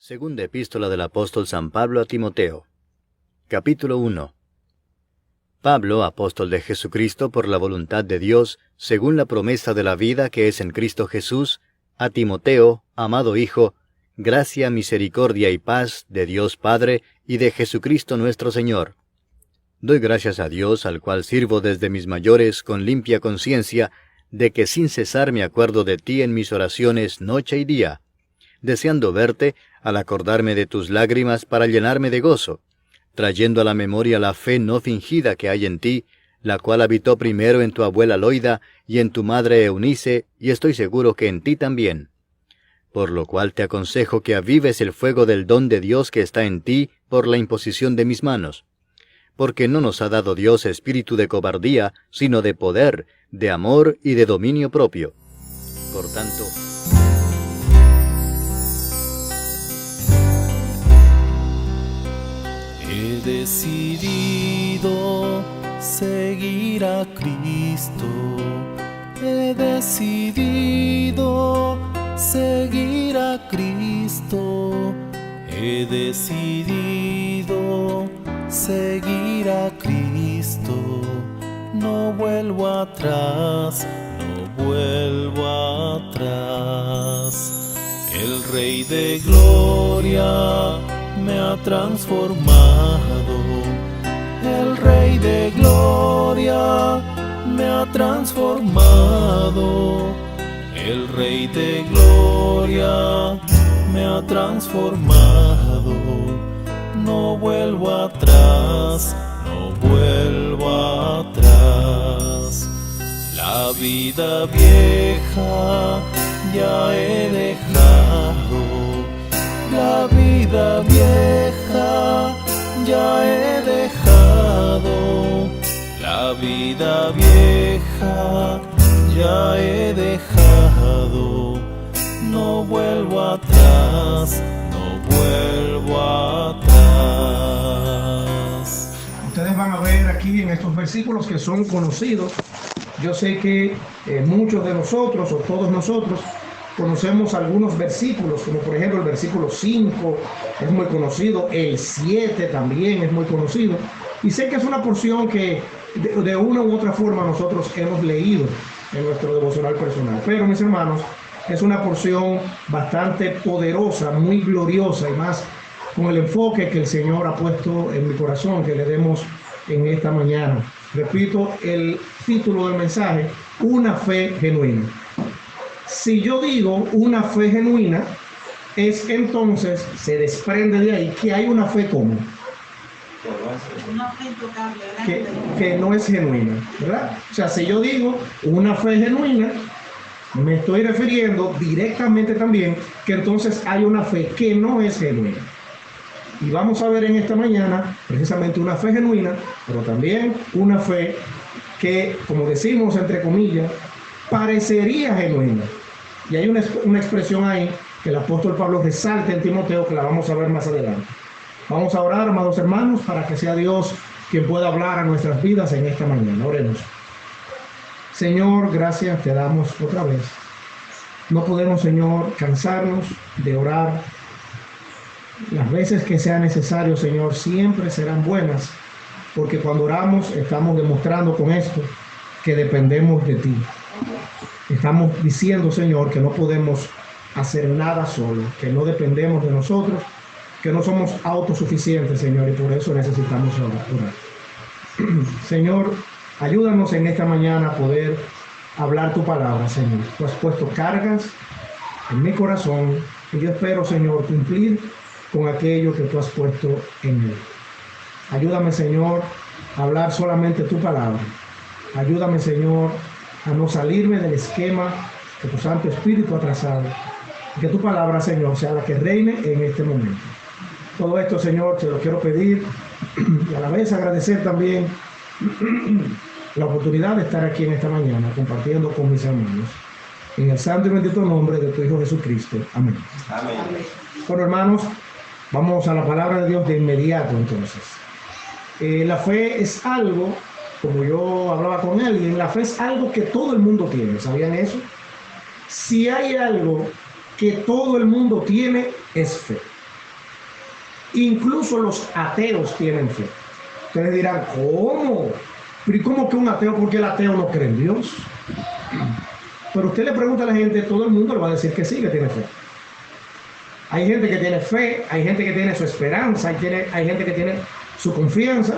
Segunda epístola del apóstol San Pablo a Timoteo. Capítulo 1. Pablo, apóstol de Jesucristo por la voluntad de Dios, según la promesa de la vida que es en Cristo Jesús, a Timoteo, amado Hijo, gracia, misericordia y paz de Dios Padre y de Jesucristo nuestro Señor. Doy gracias a Dios, al cual sirvo desde mis mayores con limpia conciencia, de que sin cesar me acuerdo de ti en mis oraciones noche y día, deseando verte, al acordarme de tus lágrimas para llenarme de gozo, trayendo a la memoria la fe no fingida que hay en ti, la cual habitó primero en tu abuela Loida y en tu madre Eunice, y estoy seguro que en ti también. Por lo cual te aconsejo que avives el fuego del don de Dios que está en ti por la imposición de mis manos. Porque no nos ha dado Dios espíritu de cobardía, sino de poder, de amor y de dominio propio. Por tanto, he decidido seguir a Cristo. He decidido seguir a Cristo. He decidido seguir a Cristo. No vuelvo atrás, no vuelvo atrás. El Rey de Gloria me ha transformado. El Rey de Gloria me ha transformado. El Rey de Gloria me ha transformado. No vuelvo atrás, no vuelvo atrás. La vida vieja ya he dejado. La vida vieja ya he dejado. La vida vieja ya he dejado. No vuelvo atrás, no vuelvo atrás. Ustedes van a ver aquí en estos versículos que son conocidos. Yo sé que muchos de nosotros, o todos nosotros, conocemos algunos versículos, como por ejemplo el versículo 5 es muy conocido, el 7 también es muy conocido, y sé que es una porción que de una u otra forma nosotros hemos leído en nuestro devocional personal, pero mis hermanos, es una porción bastante poderosa, muy gloriosa, y más con el enfoque que el Señor ha puesto en mi corazón, que le demos en esta mañana. Repito el título del mensaje: una fe genuina. Si yo digo una fe genuina, es entonces, se desprende de ahí que hay una fe común, que no es genuina, ¿verdad? O sea, si yo digo una fe genuina, me estoy refiriendo directamente también que entonces hay una fe que no es genuina. Y vamos a ver en esta mañana precisamente una fe genuina, pero también una fe que, como decimos entre comillas, parecería genuina. Y hay una expresión ahí que el apóstol Pablo resalta en Timoteo, que la vamos a ver más adelante. Vamos a orar, amados hermanos, para que sea Dios quien pueda hablar a nuestras vidas en esta mañana. Oremos. Señor, gracias te damos otra vez. No podemos, Señor, cansarnos de orar. Las veces que sea necesario, Señor, siempre serán buenas, porque cuando oramos estamos demostrando con esto que dependemos de ti. Estamos diciendo, Señor, que no podemos hacer nada solo, que no dependemos de nosotros, que no somos autosuficientes, Señor, y por eso necesitamos orar. Señor, ayúdanos en esta mañana a poder hablar tu palabra, Señor. Tú has puesto cargas en mi corazón y yo espero, Señor, cumplir con aquello que tú has puesto en él. Ayúdame, Señor, a hablar solamente tu palabra. Ayúdame, Señor, a no salirme del esquema que tu Santo Espíritu ha trazado. Y que tu palabra, Señor, sea la que reine en este momento. Todo esto, Señor, te lo quiero pedir y a la vez agradecer también la oportunidad de estar aquí en esta mañana compartiendo con mis hermanos. En el santo y bendito nombre de tu Hijo Jesucristo. Amén. Amén. Bueno, hermanos, vamos a la palabra de Dios de inmediato entonces. La fe es algo, como yo hablaba con alguien, la fe es algo que todo el mundo tiene. ¿Sabían eso? Si hay algo que todo el mundo tiene, es fe. Incluso los ateos tienen fe. Ustedes dirán, ¿cómo? ¿Pero y cómo que un ateo? Porque el ateo no cree en Dios. Pero usted le pregunta a la gente, todo el mundo le va a decir que sí, que tiene fe. Hay gente que tiene fe, hay gente que tiene su esperanza, hay gente que tiene su confianza.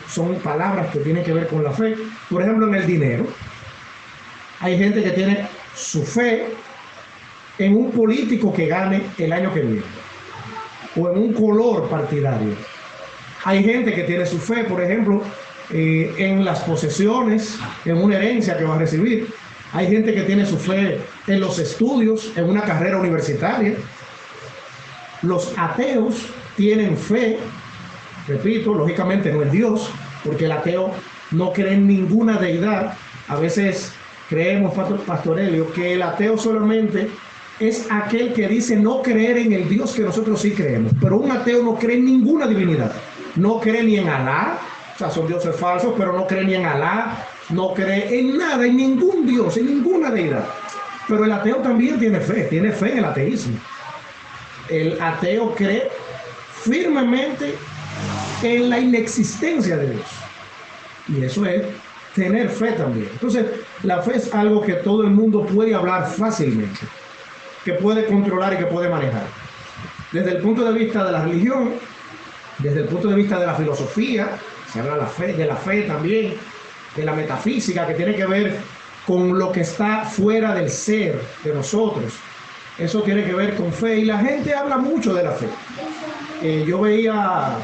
Son palabras que tienen que ver con la fe. Por ejemplo, en el dinero. Hay gente que tiene su fe en un político que gane el año que viene, o en un color partidario. Hay gente que tiene su fe, por ejemplo, en las posesiones, en una herencia que va a recibir. Hay gente que tiene su fe en los estudios, en una carrera universitaria. Los ateos tienen fe, repito, lógicamente no en Dios, porque el ateo no cree en ninguna deidad. A veces creemos, Pastor Helio, que el ateo solamente es aquel que dice no creer en el Dios que nosotros sí creemos. Pero un ateo no cree en ninguna divinidad. No cree ni en Alá, o sea, son dioses falsos, pero no cree ni en Alá, no cree en nada, en ningún Dios, en ninguna deidad. Pero el ateo también tiene fe en el ateísmo. El ateo cree firmemente en la inexistencia de Dios. Y eso es tener fe también. Entonces, la fe es algo que todo el mundo puede hablar fácilmente, que puede controlar y que puede manejar. Desde el punto de vista de la religión, desde el punto de vista de la filosofía, se habla de la fe también, de la metafísica, que tiene que ver con lo que está fuera del ser de nosotros. Eso tiene que ver con fe, y la gente habla mucho de la fe. Yo veía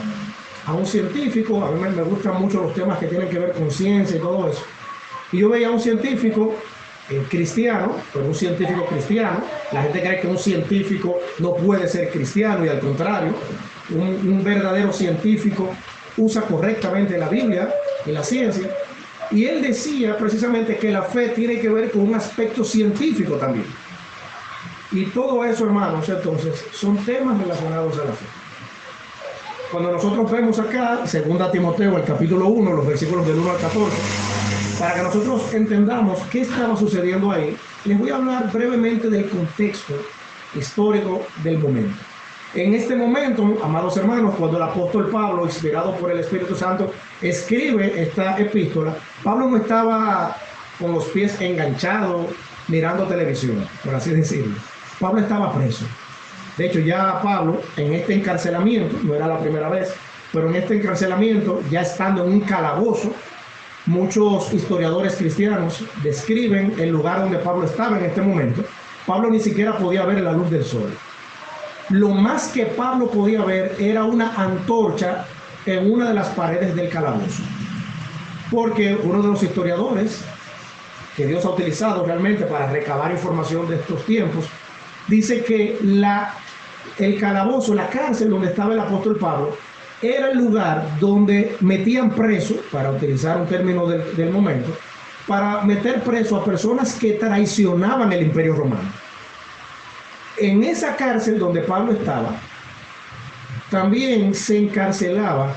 a un científico, a mí me gustan mucho los temas que tienen que ver con ciencia y todo eso, y yo veía a un científico cristiano, pero un científico cristiano. La gente cree que un científico no puede ser cristiano, y al contrario, un verdadero científico usa correctamente la Biblia y la ciencia. Y él decía precisamente que la fe tiene que ver con un aspecto científico también. Y todo eso, hermanos, entonces, son temas relacionados a la fe. Cuando nosotros vemos acá, 2 Timoteo, el capítulo 1, los versículos del 1 al 14, para que nosotros entendamos qué estaba sucediendo ahí, les voy a hablar brevemente del contexto histórico del momento. En este momento, amados hermanos, cuando el apóstol Pablo, inspirado por el Espíritu Santo, escribe esta epístola, Pablo no estaba con los pies enganchados mirando televisión, por así decirlo. Pablo estaba preso. De hecho, ya Pablo, en este encarcelamiento, no era la primera vez, pero en este encarcelamiento, ya estando en un calabozo, muchos historiadores cristianos describen el lugar donde Pablo estaba en este momento. Pablo ni siquiera podía ver la luz del sol. Lo más que Pablo podía ver era una antorcha en una de las paredes del calabozo. Porque uno de los historiadores que Dios ha utilizado realmente para recabar información de estos tiempos, dice que el calabozo, la cárcel donde estaba el apóstol Pablo, era el lugar donde metían preso, para utilizar un término del momento, para meter preso a personas que traicionaban el Imperio Romano. En esa cárcel donde Pablo estaba, también se encarcelaba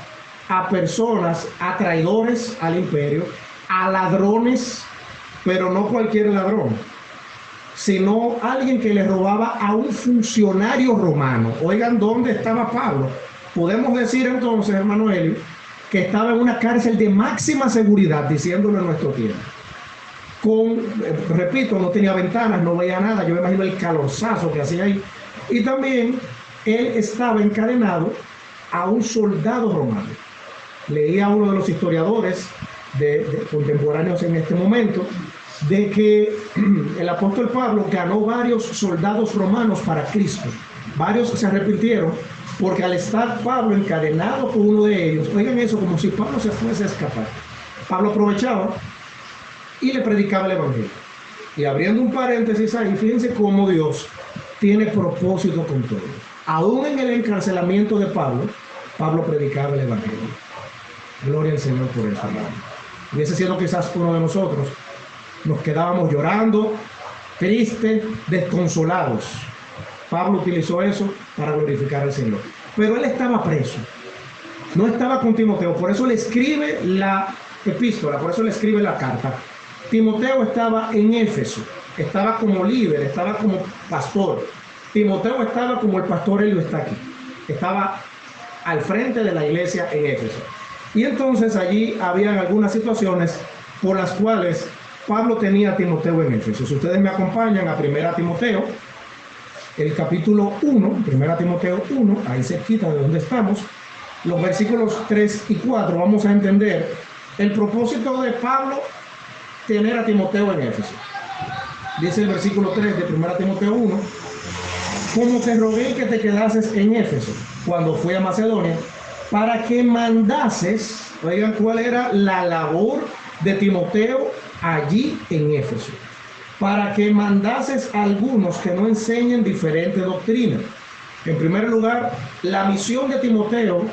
a personas, a traidores al imperio, a ladrones, pero no cualquier ladrón, sino alguien que le robaba a un funcionario romano. Oigan, ¿dónde estaba Pablo? Podemos decir entonces, hermano Helio, que estaba en una cárcel de máxima seguridad, diciéndolo en nuestro tiempo. Repito, no tenía ventanas, no veía nada. Yo me imagino el calorzazo que hacía ahí. Y también él estaba encadenado a un soldado romano. Leía a uno de los historiadores de contemporáneos en este momento, de que el apóstol Pablo ganó varios soldados romanos para Cristo. Varios se arrepintieron porque al estar Pablo encadenado con uno de ellos, oigan eso, como si Pablo se fuese a escapar, Pablo aprovechaba y le predicaba el evangelio. Y abriendo un paréntesis ahí, fíjense cómo Dios tiene propósito con todo. Aún en el encarcelamiento de Pablo, Pablo predicaba el evangelio. Gloria al Señor por eso, hermano. Hubiese sido quizás uno de nosotros, nos quedábamos llorando, tristes, desconsolados. Pablo utilizó eso para glorificar al Señor. Pero él estaba preso, no estaba con Timoteo, por eso le escribe la epístola, por eso le escribe la carta. Timoteo estaba en Éfeso, estaba como líder, estaba como pastor. Timoteo estaba como el pastor Helio está aquí. Estaba al frente de la iglesia en Éfeso. Y entonces allí habían algunas situaciones por las cuales Pablo tenía a Timoteo en Éfeso. Si ustedes me acompañan a 1 Timoteo, el capítulo 1, 1 Timoteo 1, ahí cerquita de donde estamos, los versículos 3 y 4, vamos a entender el propósito de Pablo tener a Timoteo en Éfeso. Dice el versículo 3 de 1 Timoteo 1, como te rogué que te quedases en Éfeso cuando fui a Macedonia, para que mandases, oigan cuál era la labor de Timoteo allí en Éfeso, para que mandases a algunos que no enseñen diferente doctrina. En primer lugar, la misión de Timoteo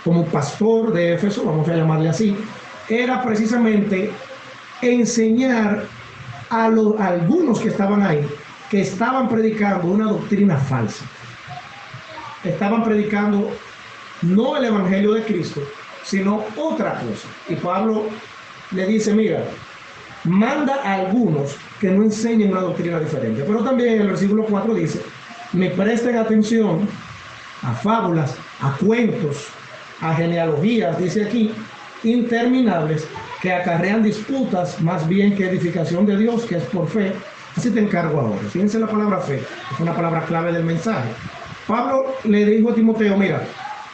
como pastor de Éfeso, vamos a llamarle así, era precisamente enseñar a algunos que estaban ahí, que estaban predicando una doctrina falsa. Estaban predicando no el evangelio de Cristo, sino otra cosa. Y Pablo le dice, mira, manda a algunos que no enseñen una doctrina diferente. Pero también en el versículo 4 dice, me presten atención a fábulas, a cuentos, a genealogías, dice aquí, interminables, que acarrean disputas más bien que edificación de Dios, que es por fe. Así te encargo ahora. Fíjense la palabra fe, es una palabra clave del mensaje. Pablo le dijo a Timoteo, mira,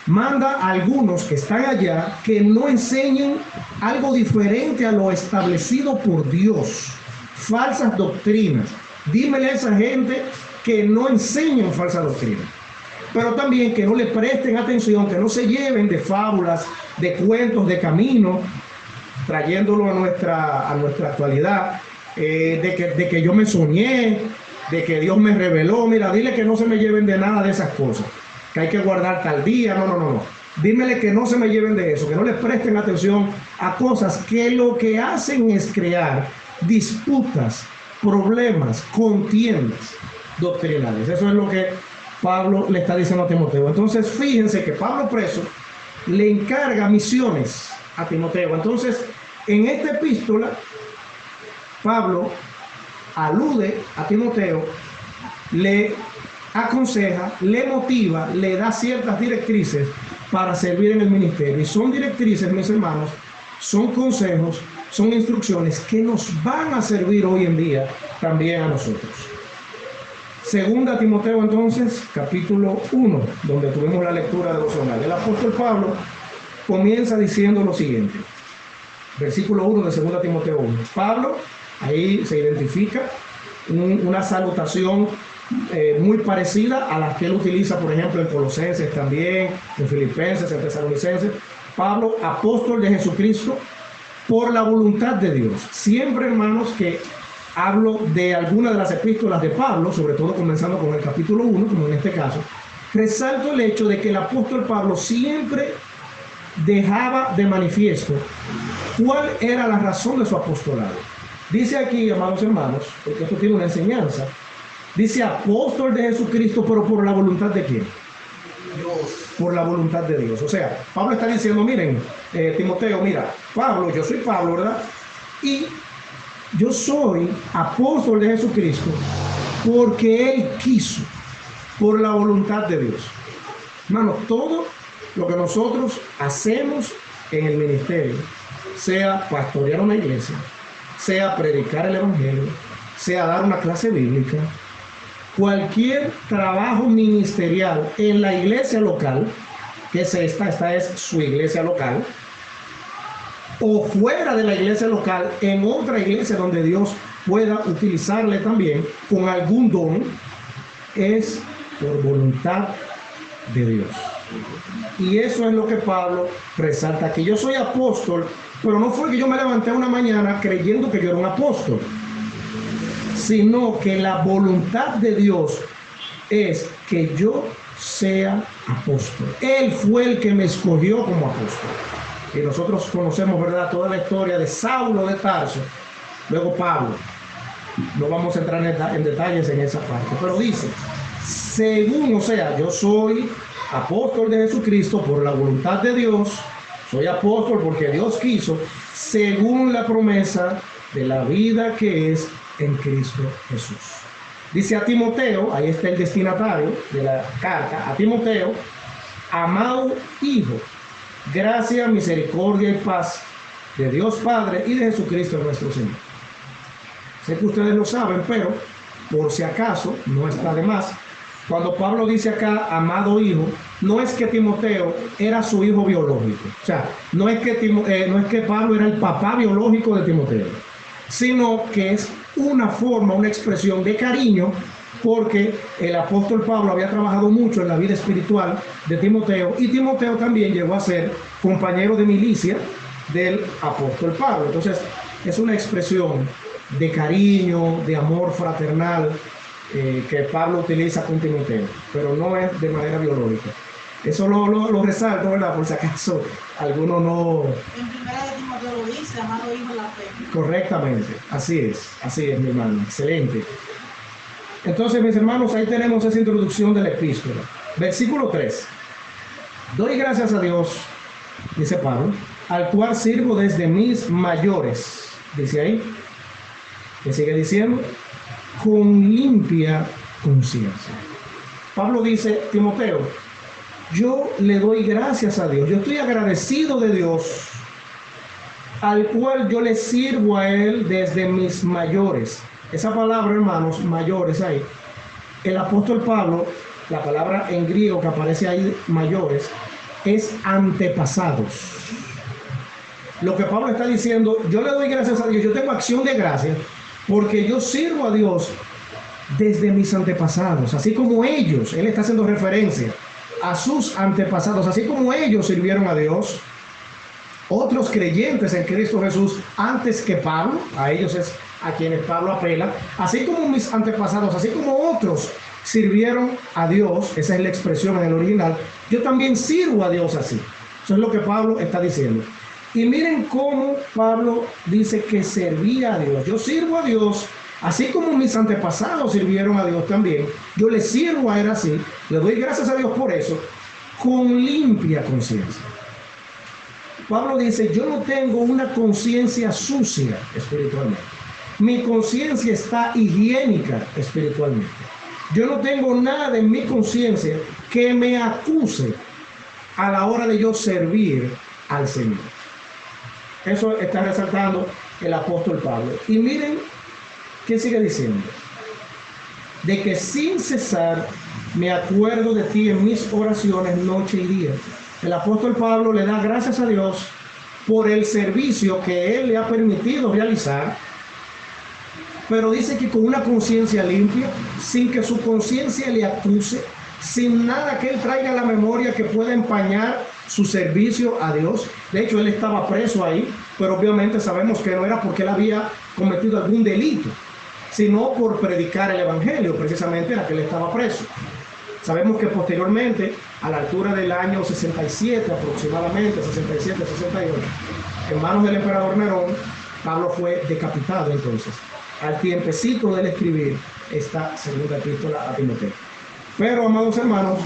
manda a algunos que están allá que no enseñen algo diferente a lo establecido por Dios, falsas doctrinas. Dímele a esa gente que no enseñen falsa doctrina, pero también que no le presten atención, que no se lleven de fábulas, de cuentos, de camino, trayéndolo a nuestra actualidad, de que yo me soñé, de que Dios me reveló. Mira, dile que no se me lleven de nada de esas cosas, que hay que guardar tal día. No. Dímele que no se me lleven de eso, que no le presten atención a cosas que lo que hacen es crear disputas, problemas, contiendas doctrinales. Eso es lo que Pablo le está diciendo a Timoteo. Entonces, fíjense que Pablo preso le encarga misiones a Timoteo. Entonces, en esta epístola, Pablo alude a Timoteo, le aconseja, le motiva, le da ciertas directrices para servir en el ministerio. Y son directrices, mis hermanos, son consejos, son instrucciones que nos van a servir hoy en día también a nosotros. Segunda Timoteo, entonces, capítulo 1, donde tuvimos la lectura devocional. El apóstol Pablo comienza diciendo lo siguiente. Versículo 1 de segunda Timoteo 1. Pablo, ahí se identifica una salutación muy parecida a las que él utiliza, por ejemplo, en Colosenses también, en Filipenses, en Tesalonicenses. Pablo, apóstol de Jesucristo, por la voluntad de Dios. Siempre, hermanos, que hablo de alguna de las epístolas de Pablo, sobre todo comenzando con el capítulo 1, como en este caso, resalto el hecho de que el apóstol Pablo siempre dejaba de manifiesto cuál era la razón de su apostolado. Dice aquí, amados hermanos, porque esto tiene una enseñanza, dice apóstol de Jesucristo, pero por la voluntad de ¿quién? Dios. Por la voluntad de Dios. O sea, Pablo está diciendo, miren, Timoteo, mira, Pablo, yo soy Pablo, ¿verdad? Y yo soy apóstol de Jesucristo porque Él quiso, por la voluntad de Dios. Hermano, todo lo que nosotros hacemos en el ministerio, sea pastorear una iglesia, sea predicar el evangelio, sea dar una clase bíblica, cualquier trabajo ministerial en la iglesia local, que es esta es su iglesia local, o fuera de la iglesia local, en otra iglesia donde Dios pueda utilizarle también con algún don, es por voluntad de Dios. Y eso es lo que Pablo resalta aquí. Yo soy apóstol, pero no fue que yo me levanté una mañana creyendo que yo era un apóstol, sino que la voluntad de Dios es que yo sea apóstol. Él fue el que me escogió como apóstol. Y nosotros conocemos, ¿verdad?, toda la historia de Saulo de Tarso, luego Pablo. No vamos a entrar en detalles en esa parte, pero dice, según, o sea, yo soy apóstol de Jesucristo por la voluntad de Dios, soy apóstol porque Dios quiso, según la promesa de la vida que es en Cristo Jesús. Dice a Timoteo, ahí está el destinatario de la carta, a Timoteo, amado Hijo, gracia, misericordia y paz de Dios Padre y de Jesucristo nuestro Señor. Sé que ustedes lo saben, pero por si acaso, no está de más. Cuando Pablo dice acá, amado Hijo, no es que Timoteo era su hijo biológico. O sea, no es que Pablo era el papá biológico de Timoteo, sino que es una forma, una expresión de cariño, porque el apóstol Pablo había trabajado mucho en la vida espiritual de Timoteo, y Timoteo también llegó a ser compañero de milicia del apóstol Pablo. Entonces, es una expresión de cariño, de amor fraternal, que Pablo utiliza con Timoteo, pero no es de manera biológica. Eso lo resalto, ¿verdad? Por si acaso alguno no... En primera de Timoteo lo dice, amado Hijo en la fe. Correctamente, así es, mi hermano, excelente. Entonces, mis hermanos, ahí tenemos esa introducción de la epístola. Versículo 3. Doy gracias a Dios, dice Pablo, al cual sirvo desde mis mayores. Dice ahí, que sigue diciendo, con limpia conciencia. Pablo dice, Timoteo, yo le doy gracias a Dios, yo estoy agradecido de Dios, al cual yo le sirvo a Él desde mis mayores. Esa palabra, hermanos, mayores ahí, el apóstol Pablo, la palabra en griego que aparece ahí, mayores, es antepasados. Lo que Pablo está diciendo, yo le doy gracias a Dios, yo tengo acción de gracias, porque yo sirvo a Dios desde mis antepasados, así como ellos, él está haciendo referencia a sus antepasados, así como ellos sirvieron a Dios, otros creyentes en Cristo Jesús antes que Pablo, a ellos es a quienes Pablo apela, así como mis antepasados, así como otros sirvieron a Dios, esa es la expresión en el original, yo también sirvo a Dios así. Eso es lo que Pablo está diciendo. Y miren cómo Pablo dice que servía a Dios. Yo sirvo a Dios, así como mis antepasados sirvieron a Dios también. Yo le sirvo a Él así, le doy gracias a Dios por eso, con limpia conciencia. Pablo dice, yo no tengo una conciencia sucia espiritualmente. Mi conciencia está higiénica espiritualmente. Yo no tengo nada en mi conciencia que me acuse a la hora de yo servir al Señor. Eso está resaltando el apóstol Pablo. Y miren qué sigue diciendo. De que sin cesar me acuerdo de ti en mis oraciones noche y día. El apóstol Pablo le da gracias a Dios por el servicio que Él le ha permitido realizar, pero dice que con una conciencia limpia, sin que su conciencia le acuse, sin nada que Él traiga a la memoria que pueda empañar su servicio a Dios. De hecho, Él estaba preso ahí, pero obviamente sabemos que no era porque Él había cometido algún delito, sino por predicar el Evangelio, precisamente era que Él estaba preso. Sabemos que posteriormente, a la altura del año 67 aproximadamente, 67, 68, en manos del emperador Nerón, Pablo fue decapitado entonces, al tiempecito de escribir esta segunda epístola a Timoteo. Pero, amados hermanos,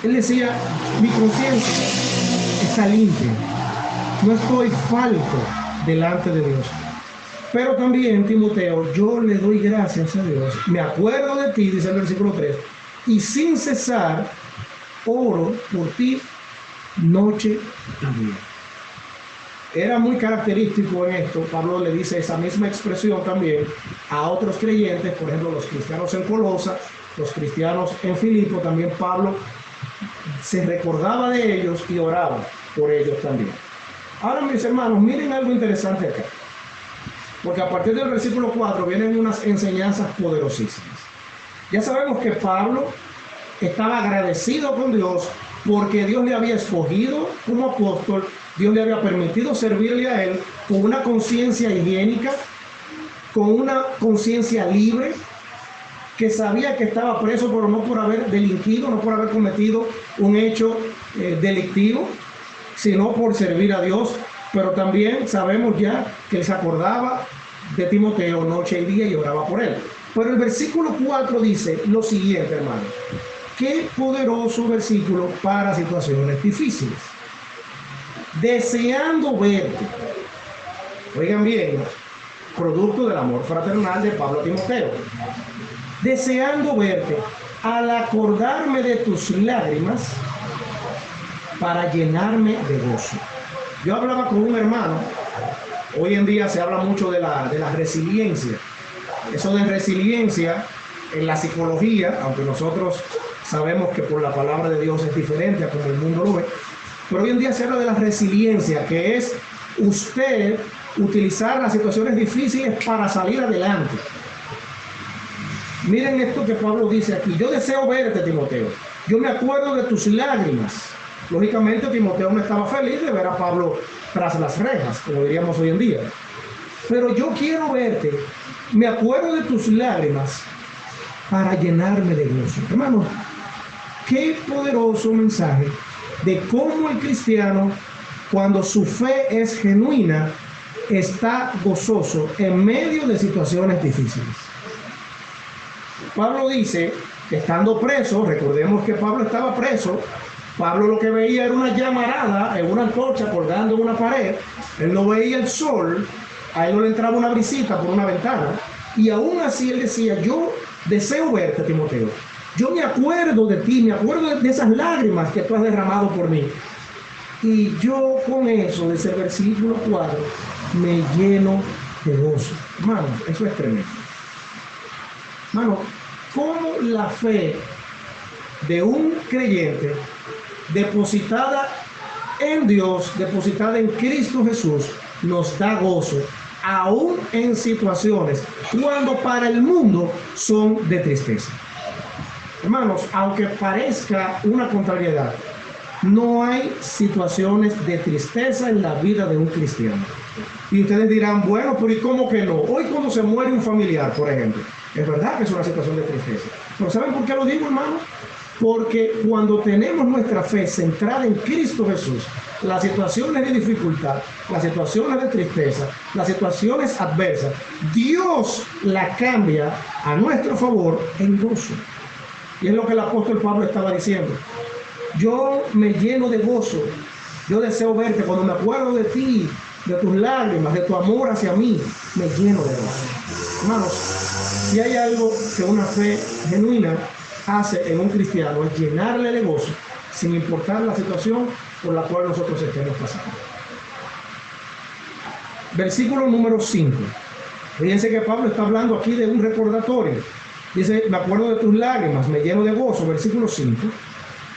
él decía, mi conciencia está limpia, no estoy falto delante de Dios. Pero también, Timoteo, yo le doy gracias a Dios, me acuerdo de ti, dice el versículo 3, y sin cesar oro por ti noche y día. Era muy característico en esto, Pablo le dice esa misma expresión también a otros creyentes, por ejemplo, los cristianos en Colosa, los cristianos en Filipo, también Pablo se recordaba de ellos y oraba por ellos también. Ahora, mis hermanos, miren algo interesante acá, porque a partir del versículo 4 vienen unas enseñanzas poderosísimas. Ya sabemos que Pablo estaba agradecido con Dios porque Dios le había escogido como apóstol, Dios le había permitido servirle a él con una conciencia higiénica, con una conciencia libre, que sabía que estaba preso, pero no por haber delinquido, no por haber cometido un hecho delictivo, sino por servir a Dios. Pero también sabemos ya que él se acordaba de Timoteo noche y día y oraba por él. Pero el versículo 4 dice lo siguiente, hermano. Qué poderoso versículo para situaciones difíciles. Deseando verte. Oigan bien, producto del amor fraternal de Pablo a Timoteo. Deseando verte, al acordarme de tus lágrimas, para llenarme de gozo. Yo hablaba con un hermano, hoy en día se habla mucho de la resiliencia. Eso de resiliencia en la psicología, aunque nosotros sabemos que por la palabra de Dios es diferente a como el mundo lo ve, pero hoy en día se habla de la resiliencia, que es usted utilizar las situaciones difíciles para salir adelante. Miren esto que Pablo dice aquí: yo deseo verte, Timoteo, yo me acuerdo de tus lágrimas. Lógicamente Timoteo no estaba feliz de ver a Pablo tras las rejas, como diríamos hoy en día, pero yo quiero verte, me acuerdo de tus lágrimas para llenarme de gozo. Hermanos, qué poderoso mensaje de cómo el cristiano, cuando su fe es genuina, está gozoso en medio de situaciones difíciles. Pablo dice que estando preso, recordemos que Pablo estaba preso, Pablo lo que veía era una llamarada en una antorcha colgando en una pared, él no veía el sol, a él no le entraba una brisita por una ventana, y aún así él decía: yo deseo verte, Timoteo, yo me acuerdo de ti, me acuerdo de esas lágrimas que tú has derramado por mí, y yo con eso, de ese versículo 4, me lleno de gozo. Hermanos, eso es tremendo. Hermanos, cómo la fe de un creyente depositada en Dios, depositada en Cristo Jesús, nos da gozo, aún en situaciones cuando para el mundo son de tristeza. Hermanos, aunque parezca una contrariedad, no hay situaciones de tristeza en la vida de un cristiano. Y ustedes dirán: bueno, pero ¿y cómo que no? Hoy cuando se muere un familiar, por ejemplo, es verdad que es una situación de tristeza. Pero ¿saben por qué lo digo, hermanos? Porque cuando tenemos nuestra fe centrada en Cristo Jesús, las situaciones de dificultad, las situaciones de tristeza, las situaciones adversas, Dios la cambia a nuestro favor en gozo. Y es lo que el apóstol Pablo estaba diciendo: yo me lleno de gozo, yo deseo verte, cuando me acuerdo de ti, de tus lágrimas, de tu amor hacia mí, me lleno de gozo. Hermanos, si hay algo que una fe genuina hace en un cristiano, es llenarle de gozo, sin importar la situación por la cual nosotros estemos pasando. Versículo número 5. Fíjense que Pablo está hablando aquí de un recordatorio. Dice: me acuerdo de tus lágrimas, me lleno de gozo. Versículo 5.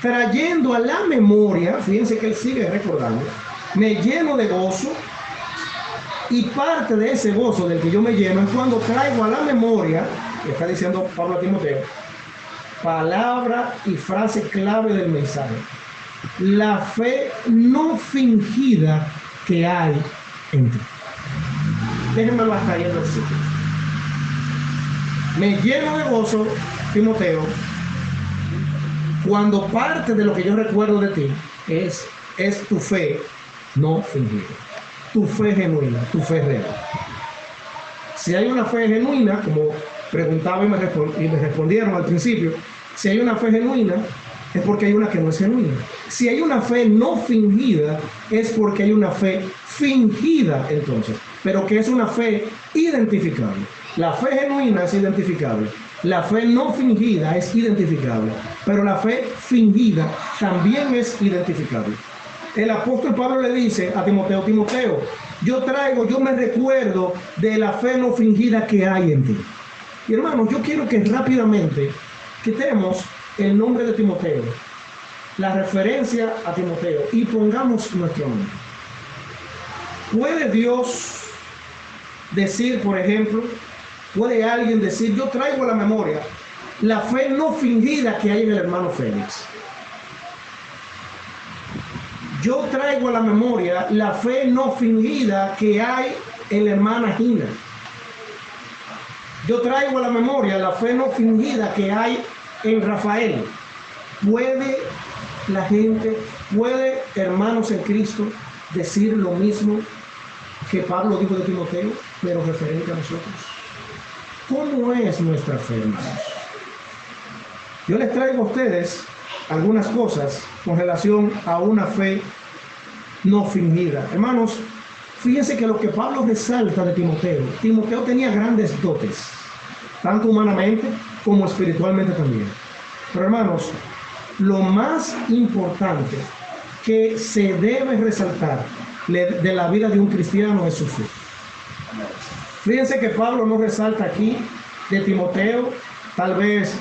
Trayendo a la memoria, fíjense que él sigue recordando, me lleno de gozo, y parte de ese gozo del que yo me lleno es cuando traigo a la memoria, le está diciendo Pablo a Timoteo, palabra y frase clave del mensaje: la fe no fingida que hay en ti. Déjenmelo hasta ahí el versículo. Me lleno de gozo, Timoteo, cuando parte de lo que yo recuerdo de ti es tu fe no fingida, tu fe genuina, tu fe real. Si hay una fe genuina, como preguntaba y me respondieron al principio, si hay una fe genuina, es porque hay una que no es genuina. Si hay una fe no fingida, es porque hay una fe fingida entonces, pero que es una fe identificable. La fe genuina es identificable, la fe no fingida es identificable, pero la fe fingida también es identificable. El apóstol Pablo le dice a Timoteo: Timoteo, yo me recuerdo de la fe no fingida que hay en ti. Y hermanos, yo quiero que rápidamente quitemos el nombre de Timoteo, la referencia a Timoteo, y pongamos nuestro nombre. ¿Puede Dios decir, por ejemplo, puede alguien decir: yo traigo a la memoria la fe no fingida que hay en el hermano Félix? Yo traigo a la memoria la fe no fingida que hay en la hermana Gina. Yo traigo a la memoria la fe no fingida que hay en Rafael. ¿Puede la gente, puede hermanos en Cristo decir lo mismo que Pablo dijo de Timoteo, pero referente a nosotros? ¿Cómo es nuestra fe, hermanos? Yo les traigo a ustedes algunas cosas con relación a una fe no fingida. Hermanos, fíjense que lo que Pablo resalta de Timoteo tenía grandes dotes, tanto humanamente como espiritualmente también. Pero hermanos, lo más importante que se debe resaltar de la vida de un cristiano es su fe. Fíjense que Pablo no resalta aquí de Timoteo, tal vez,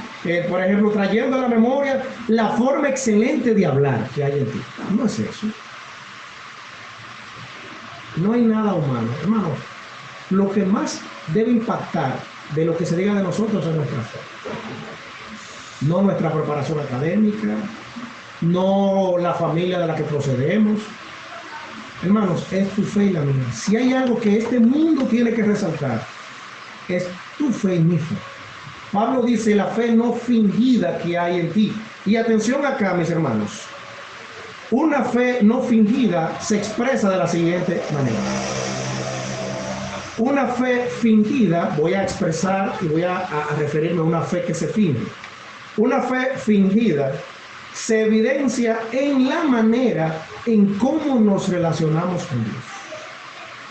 por ejemplo, trayendo a la memoria la forma excelente de hablar que hay en ti. No es eso. No hay nada humano. Hermano, lo que más debe impactar de lo que se diga de nosotros es nuestra fe. No nuestra preparación académica, no la familia de la que procedemos. Hermanos, es tu fe y la mía. Si hay algo que este mundo tiene que resaltar, es tu fe y mi fe. Pablo dice la fe no fingida que hay en ti. Y atención acá, mis hermanos. Una fe no fingida se expresa de la siguiente manera. Una fe fingida, voy a expresar y voy a referirme a una fe que se finge. Una fe fingida se evidencia en la manera en cómo nos relacionamos con Dios.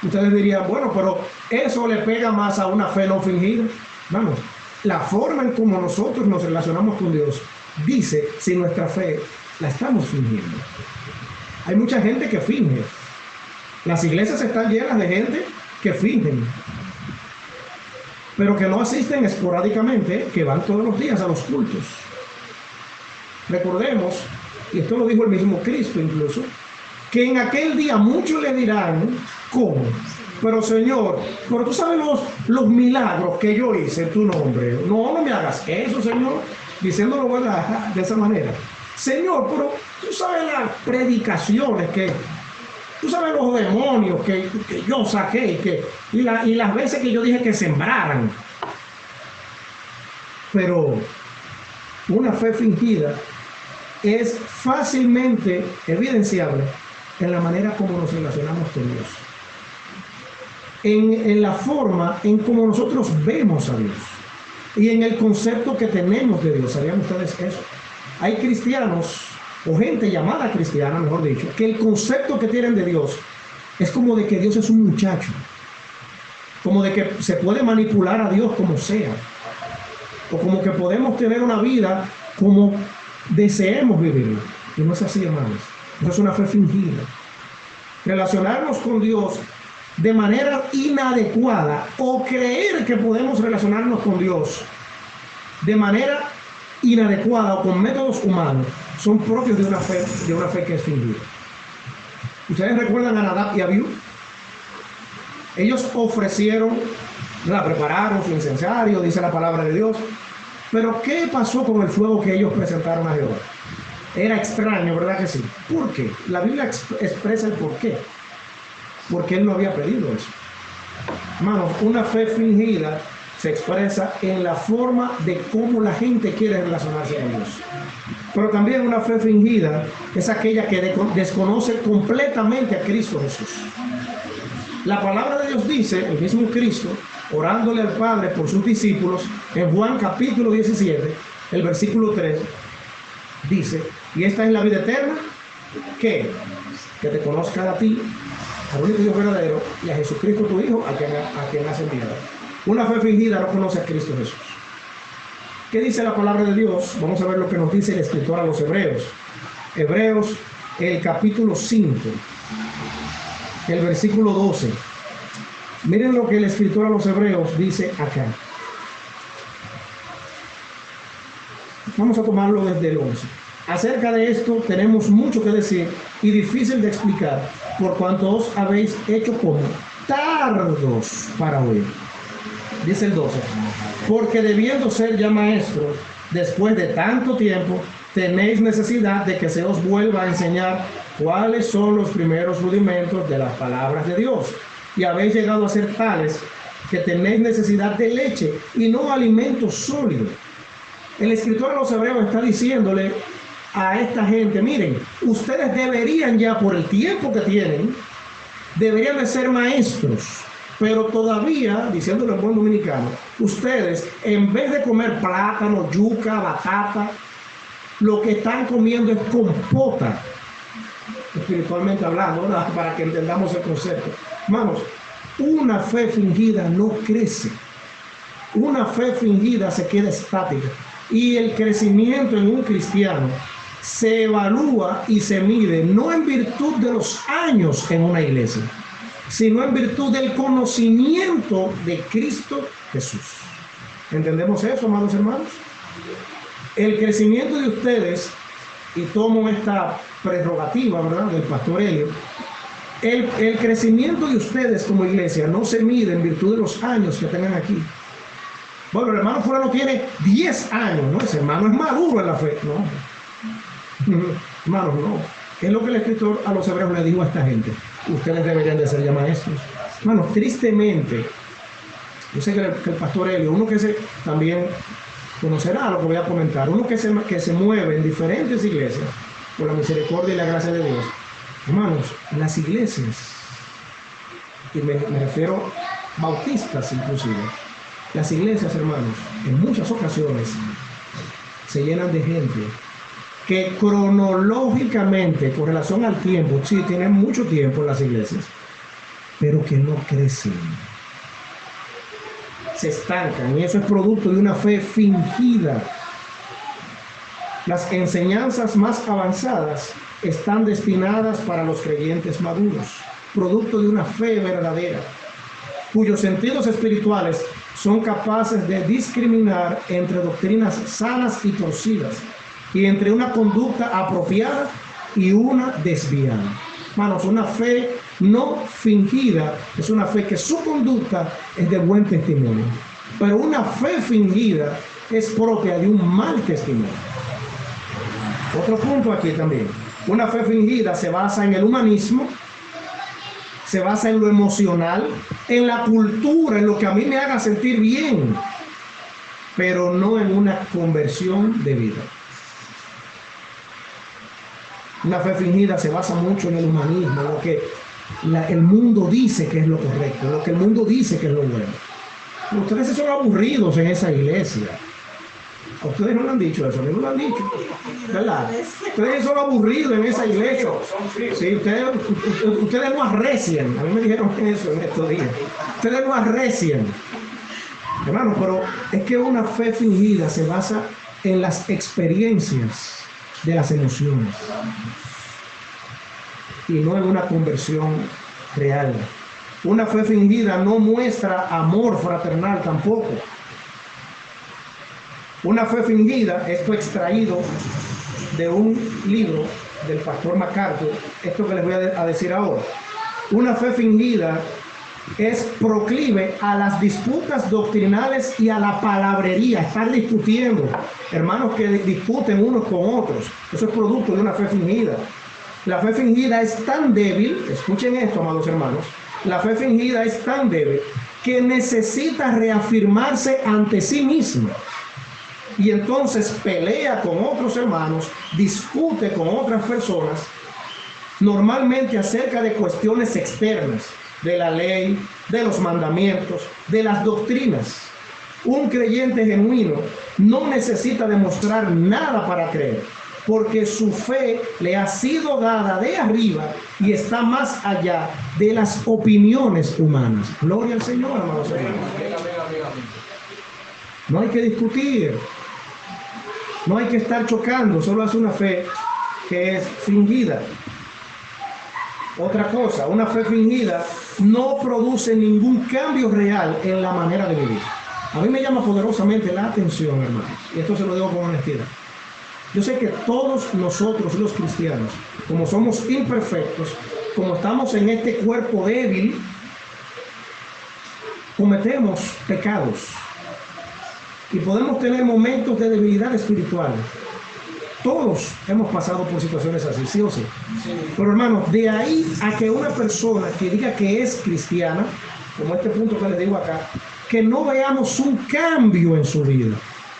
Ustedes dirían, bueno, pero eso le pega más a una fe no fingida. Vamos, la forma en cómo nosotros nos relacionamos con Dios dice si nuestra fe la estamos fingiendo. Hay mucha gente que finge. Las iglesias están llenas de gente que fingen, pero que no asisten esporádicamente, que van todos los días a los cultos. Recordemos, y esto lo dijo el mismo Cristo incluso, que en aquel día muchos le dirán, ¿cómo? Pero Señor, pero tú sabes los milagros que yo hice en tu nombre. No me hagas eso, Señor, diciéndolo de esa manera. Señor, pero tú sabes las predicaciones tú sabes los demonios que yo saqué y las veces que yo dije que sembraran. Pero una fe fingida es fácilmente evidenciable en la manera como nos relacionamos con Dios. En la forma en como nosotros vemos a Dios. Y en el concepto que tenemos de Dios. ¿Sabían ustedes eso? Hay cristianos, o gente llamada cristiana, mejor dicho, que el concepto que tienen de Dios es como de que Dios es un muchacho. Como de que se puede manipular a Dios como sea. O como que podemos tener una vida como deseemos vivirla. Y no es así, hermanos. Eso es una fe fingida. Relacionarnos con Dios de manera inadecuada o creer que podemos relacionarnos con Dios de manera inadecuada o con métodos humanos son propios de una fe que es fingida. ¿Ustedes recuerdan a Nadab y Abiú? Ellos ofrecieron, prepararon su incensario, dice la palabra de Dios. Pero ¿qué pasó con el fuego que ellos presentaron a Jehová? Era extraño, ¿verdad que sí? ¿Por qué? La Biblia expresa el por qué. Porque él no había pedido eso. Hermanos, una fe fingida se expresa en la forma de cómo la gente quiere relacionarse con Dios. Pero también una fe fingida es aquella que desconoce completamente a Cristo Jesús. La palabra de Dios dice, el mismo Cristo, orándole al Padre por sus discípulos, en Juan capítulo 17, el versículo 3, dice, y esta es la vida eterna, que te conozcan a ti, al único Dios verdadero, y a Jesucristo tu Hijo, a quien has enviado. Una fe fingida no conoce a Cristo Jesús. ¿Qué dice la palabra de Dios? Vamos a ver lo que nos dice el escritor a los Hebreos. Hebreos, el capítulo 5, el versículo 12. Miren lo que el escritor a los Hebreos dice acá. Vamos a tomarlo desde el 11. Acerca de esto tenemos mucho que decir y difícil de explicar, por cuanto os habéis hecho como tardos para oír. Dice el 12, porque debiendo ser ya maestros, después de tanto tiempo, tenéis necesidad de que se os vuelva a enseñar cuáles son los primeros rudimentos de las palabras de Dios. Y habéis llegado a ser tales que tenéis necesidad de leche y no alimento sólido. El escritor a los Hebreos está diciéndole a esta gente, miren, ustedes deberían ya por el tiempo que tienen, deberían de ser maestros. Pero todavía, diciéndolo en buen dominicano, ustedes, en vez de comer plátano, yuca, batata, lo que están comiendo es compota, espiritualmente hablando, ¿verdad? Para que entendamos el concepto. Hermanos, una fe fingida no crece. Una fe fingida se queda estática. Y el crecimiento en un cristiano se evalúa y se mide no en virtud de los años en una iglesia, sino en virtud del conocimiento de Cristo Jesús. ¿Entendemos eso, amados hermanos? El crecimiento de ustedes, y tomo esta prerrogativa, ¿verdad?, del pastor Helio, el crecimiento de ustedes como iglesia no se mide en virtud de los años que tengan aquí. Bueno, el hermano fulano tiene 10 años, ¿no? Ese hermano es maduro en la fe, ¿no? Hermanos, no. Es lo que el escritor a los hebreos le dijo a esta gente. Ustedes deberían de ser ya maestros. Hermanos, tristemente, yo sé que el pastor Helio, uno que también conocerá lo que voy a comentar, uno que se mueve en diferentes iglesias, por la misericordia y la gracia de Dios. Hermanos, las iglesias, y me refiero bautistas inclusive, las iglesias, hermanos, en muchas ocasiones se llenan de gente que cronológicamente, con relación al tiempo, sí, tienen mucho tiempo en las iglesias, pero que no crecen. Se estancan, y eso es producto de una fe fingida. Las enseñanzas más avanzadas están destinadas para los creyentes maduros, producto de una fe verdadera, cuyos sentidos espirituales son capaces de discriminar entre doctrinas sanas y torcidas, y entre una conducta apropiada y una desviada. Hermanos, una fe no fingida es una fe que su conducta es de buen testimonio, pero una fe fingida es propia de un mal testimonio. Otro punto aquí también. Una fe fingida se basa en el humanismo, se basa en lo emocional, en la cultura, en lo que a mí me haga sentir bien, pero no en una conversión de vida. Una fe fingida se basa mucho en el humanismo, en lo que el mundo dice que es lo correcto, en lo que el mundo dice que es lo bueno. Ustedes son aburridos en esa iglesia. A ustedes no le han dicho eso, a mí no lo han dicho, ¿verdad? Ustedes son aburridos en esa iglesia. Sí, ustedes no arrecian. A mí me dijeron eso en estos días. Ustedes no arrecian. Hermano, pero es que una fe fingida se basa en las experiencias de las emociones y no en una conversión real. Una fe fingida no muestra amor fraternal tampoco. Una fe fingida, esto extraído de un libro del pastor MacArthur, esto que les voy a decir ahora. Una fe fingida es proclive a las disputas doctrinales y a la palabrería, estar discutiendo, hermanos que discuten unos con otros. Eso es producto de una fe fingida. La fe fingida es tan débil, escuchen esto, amados hermanos, la fe fingida es tan débil que necesita reafirmarse ante sí misma. Y entonces pelea con otros hermanos, discute con otras personas, normalmente acerca de cuestiones externas, de la ley, de los mandamientos, de las doctrinas. Un creyente genuino no necesita demostrar nada para creer, porque su fe le ha sido dada de arriba y está más allá de las opiniones humanas. Gloria al Señor, amados hermanos. No hay que discutir. No hay que estar chocando, solo es una fe que es fingida. Otra cosa, una fe fingida no produce ningún cambio real en la manera de vivir. A mí me llama poderosamente la atención, hermanos, y esto se lo digo con honestidad. Yo sé que todos nosotros los cristianos, como somos imperfectos, como estamos en este cuerpo débil, cometemos pecados. Y podemos tener momentos de debilidad espiritual. Todos hemos pasado por situaciones así, ¿sí o sí? Pero hermanos, de ahí a que una persona que diga que es cristiana, como este punto que les digo acá, que no veamos un cambio en su vida.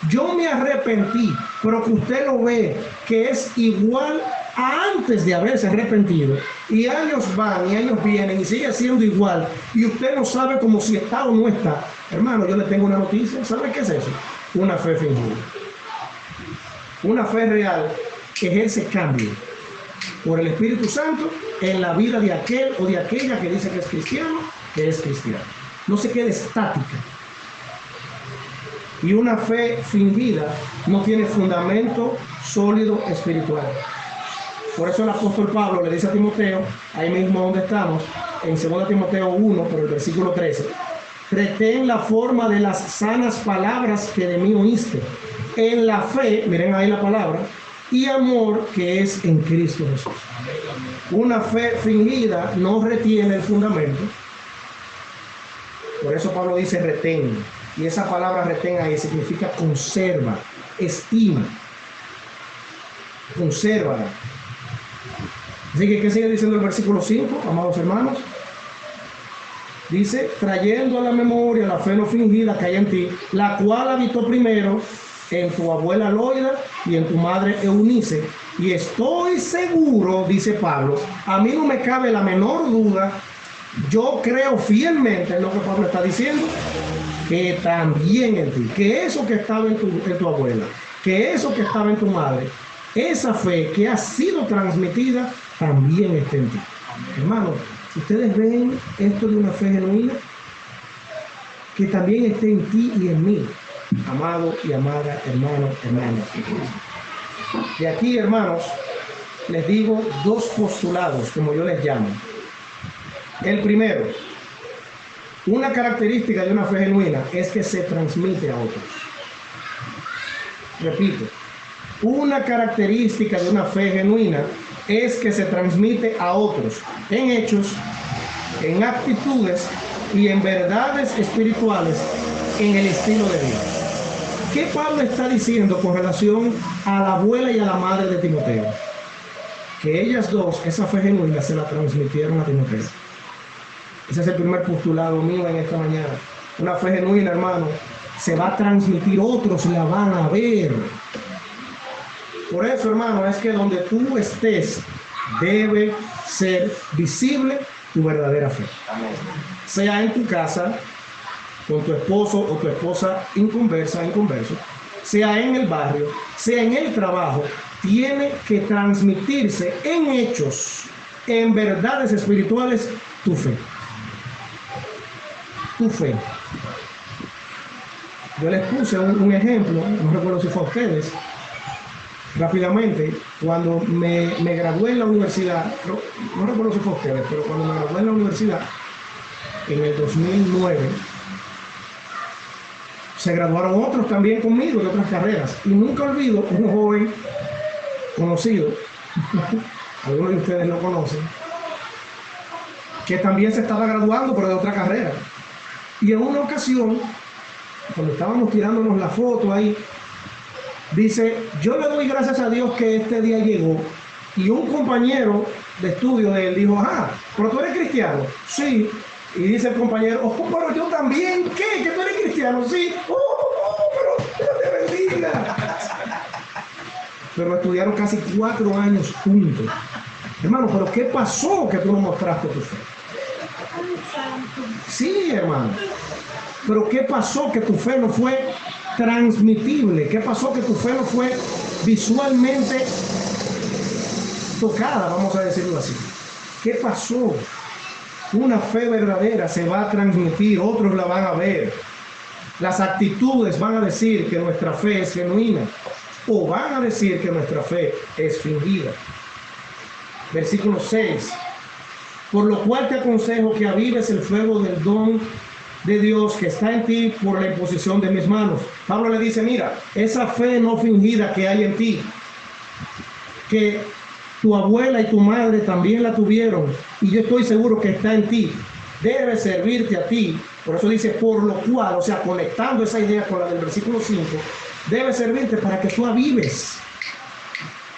Yo me arrepentí, pero que usted lo ve que es igual a antes de haberse arrepentido. Y años van y años vienen y sigue siendo igual. Y usted no sabe como si está o no está. Hermano, yo le tengo una noticia. ¿Sabe qué es eso? Una fe fingida. Una fe real que ejerce cambio por el Espíritu Santo en la vida de aquel o de aquella que dice que es cristiano, No se quede estática. Y una fe fingida no tiene fundamento sólido espiritual. Por eso el apóstol Pablo le dice a Timoteo, ahí mismo donde estamos, en 2 Timoteo 1, por el versículo 13, retén la forma de las sanas palabras que de mí oíste, en la fe, miren ahí la palabra, y amor que es en Cristo Jesús. Una fe fingida no retiene el fundamento. Por eso Pablo dice retén. Y esa palabra retén ahí significa conserva, estima. Consérvala. Así que, ¿qué sigue diciendo el versículo 5, amados hermanos? Dice, trayendo a la memoria la fe no fingida que hay en ti, la cual habitó primero en tu abuela Loida y en tu madre Eunice. Y estoy seguro, dice Pablo, a mí no me cabe la menor duda, yo creo fielmente en lo que Pablo está diciendo, que también en ti, que eso que estaba en tu abuela, que eso que estaba en tu madre, esa fe que ha sido transmitida, también está en ti. Hermanos, ¿ustedes ven esto de una fe genuina? Que también esté en ti y en mí, amado y amada, hermano, hermanas. Y aquí, hermanos, les digo dos postulados, como yo les llamo. El primero, una característica de una fe genuina es que se transmite a otros. Repito, una característica de una fe genuina es que se transmite a otros en hechos, en actitudes y en verdades espirituales en el estilo de vida. ¿Qué Pablo está diciendo con relación a la abuela y a la madre de Timoteo? Que ellas dos, esa fe genuina, se la transmitieron a Timoteo. Ese es el primer postulado mío en esta mañana. Una fe genuina, hermano, se va a transmitir, otros la van a ver. Por eso, hermano, es que donde tú estés, debe ser visible tu verdadera fe. Sea en tu casa, con tu esposo o tu esposa inconverso, sea en el barrio, sea en el trabajo, tiene que transmitirse en hechos, en verdades espirituales, tu fe. Tu fe. Yo les puse un ejemplo, no recuerdo si fue a ustedes, rápidamente, cuando me gradué en la universidad, no recuerdo si fue a ustedes, pero cuando me gradué en la universidad, en el 2009, se graduaron otros también conmigo de otras carreras. Y nunca olvido un joven conocido, algunos de ustedes lo conocen, que también se estaba graduando, pero de otra carrera. Y en una ocasión, cuando estábamos tirándonos la foto ahí, dice, yo le doy gracias a Dios que este día llegó. Y un compañero de estudio de él dijo, pero tú eres cristiano. Sí. Y dice el compañero, pero yo también. ¿Qué? ¿Que tú eres cristiano? Sí. Pero Dios te bendiga. Pero estudiaron casi 4 años juntos. Hermano, pero ¿qué pasó que tú no mostraste tu fe? Sí, hermano. Pero ¿qué pasó que tu fe no fue transmitible? ¿Qué pasó que tu fe no fue visualmente tocada, vamos a decirlo así? ¿Qué pasó? Una fe verdadera se va a transmitir, otros la van a ver. Las actitudes van a decir que nuestra fe es genuina o van a decir que nuestra fe es fingida. Versículo 6. Por lo cual te aconsejo que avives el fuego del don de Dios que está en ti por la imposición de mis manos. Pablo le dice, mira, esa fe no fingida que hay en ti, que tu abuela y tu madre también la tuvieron, y yo estoy seguro que está en ti, debe servirte a ti. Por eso dice, por lo cual, o sea, conectando esa idea con la del versículo 5, debe servirte para que tú avives,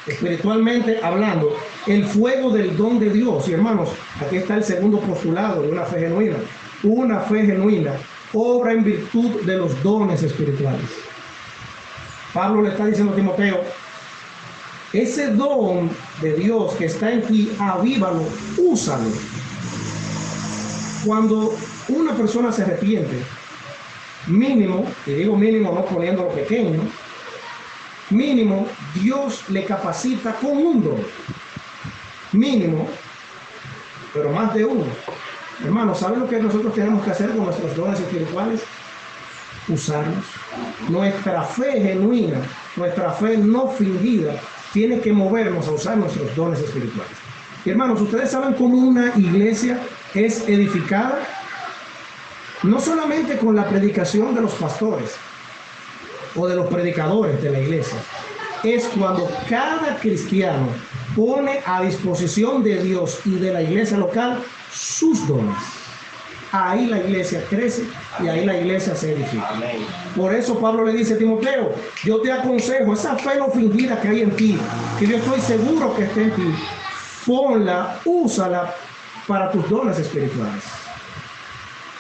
espiritualmente hablando, el fuego del don de Dios. Y hermanos, aquí está el segundo postulado de una fe genuina. Una fe genuina obra en virtud de los dones espirituales. Pablo le está diciendo a Timoteo, ese don de Dios que está en ti, avívalo, úsalo. Cuando una persona se arrepiente, mínimo, y digo mínimo no poniéndolo pequeño, mínimo Dios le capacita con un don. Mínimo, pero más de uno. Hermanos, ¿saben lo que nosotros tenemos que hacer con nuestros dones espirituales? usarlos. Nuestra fe genuina, nuestra fe no fingida, tiene que movernos a usar nuestros dones espirituales. Y hermanos, ustedes saben cómo una iglesia es edificada, no solamente con la predicación de los pastores o de los predicadores de la iglesia, es cuando cada cristiano pone a disposición de Dios y de la iglesia local sus dones. Ahí la iglesia crece y ahí la iglesia se edifica. Por eso Pablo le dice a Timoteo, yo te aconsejo, esa fe no fingida que hay en ti, que yo estoy seguro que está en ti, ponla, úsala para tus dones espirituales.